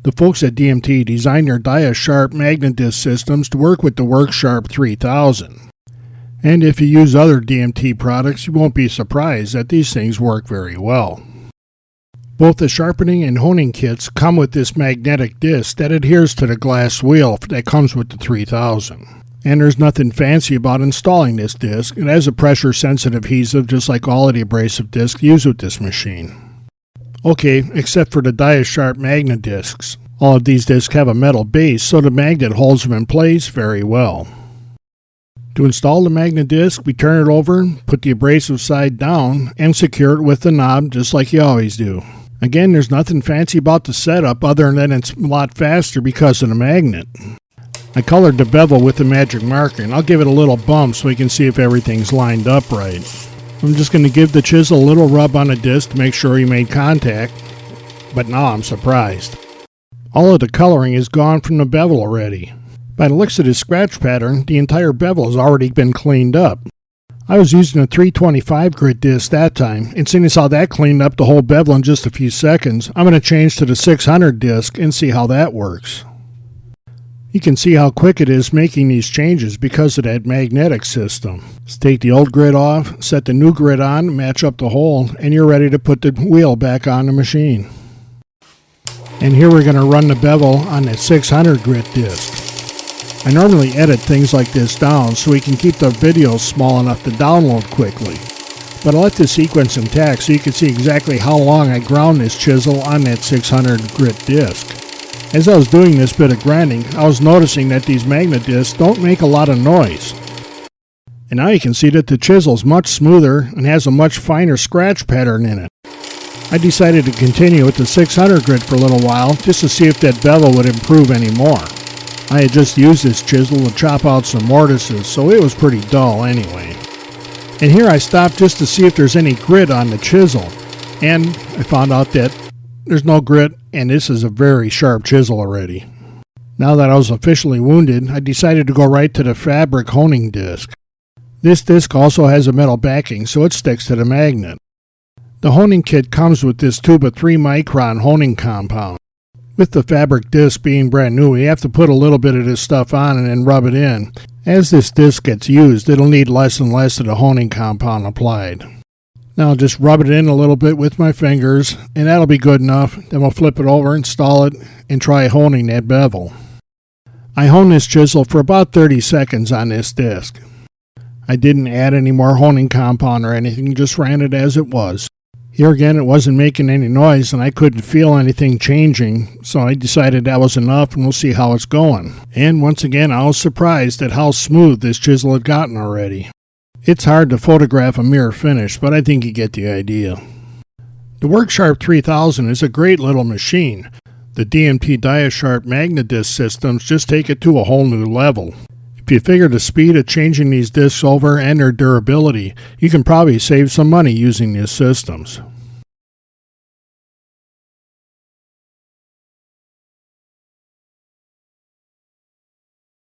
The folks at DMT designed their dia-sharp Magna-Disc systems to work with the WorkSharp 3000. And if you use other DMT products, you won't be surprised that these things work very well. Both the sharpening and honing kits come with this magnetic disc that adheres to the glass wheel that comes with the 3000. And there's nothing fancy about installing this disc. It has a pressure-sensitive adhesive just like all of the abrasive discs used with this machine. Okay, except for the dia-sharp Magna-Discs. All of these discs have a metal base, so the magnet holds them in place very well. To install the Magna-Disc, we turn it over, put the abrasive side down, and secure it with the knob just like you always do. Again, there's nothing fancy about the setup other than it's a lot faster because of the magnet. I colored the bevel with the magic marker, and I'll give it a little bump so we can see if everything's lined up right. I'm just going to give the chisel a little rub on the disc to make sure he made contact, but now I'm surprised. All of the coloring is gone from the bevel already. By the looks of this scratch pattern, the entire bevel has already been cleaned up. I was using a 325 grit disc that time, and seeing as how that cleaned up the whole bevel in just a few seconds, I'm going to change to the 600 disc and see how that works. You can see how quick it is making these changes because of that magnetic system. Just take the old grit off, set the new grit on, match up the hole, and you're ready to put the wheel back on the machine. And here we're going to run the bevel on that 600 grit disc. I normally edit things like this down so we can keep the videos small enough to download quickly. But I left the sequence intact so you can see exactly how long I ground this chisel on that 600 grit disc. As I was doing this bit of grinding, I was noticing that these Magna-Discs don't make a lot of noise. And now you can see that the chisel is much smoother and has a much finer scratch pattern in it. I decided to continue with the 600 grit for a little while just to see if that bevel would improve any more. I had just used this chisel to chop out some mortises, so it was pretty dull anyway. And here I stopped just to see if there's any grit on the chisel, and I found out that there's no grit, and this is a very sharp chisel already. Now that I was officially wounded, I decided to go right to the fabric honing disc. This disc also has a metal backing, so it sticks to the magnet. The honing kit comes with this tube of 3 micron honing compound. With the fabric disc being brand new, you have to put a little bit of this stuff on and then rub it in. As this disc gets used, it'll need less and less of the honing compound applied. Now I'll just rub it in a little bit with my fingers, and that'll be good enough. Then we'll flip it over, install it, and try honing that bevel. I honed this chisel for about 30 seconds on this disc. I didn't add any more honing compound or anything, just ran it as it was. Here again, it wasn't making any noise and I couldn't feel anything changing, so I decided that was enough and we'll see how it's going. And once again, I was surprised at how smooth this chisel had gotten already. It's hard to photograph a mirror finish, but I think you get the idea. The WorkSharp 3000 is a great little machine. The DMT dia-sharp Magna-Disc systems just take it to a whole new level. If you figure the speed of changing these discs over and their durability, you can probably save some money using these systems.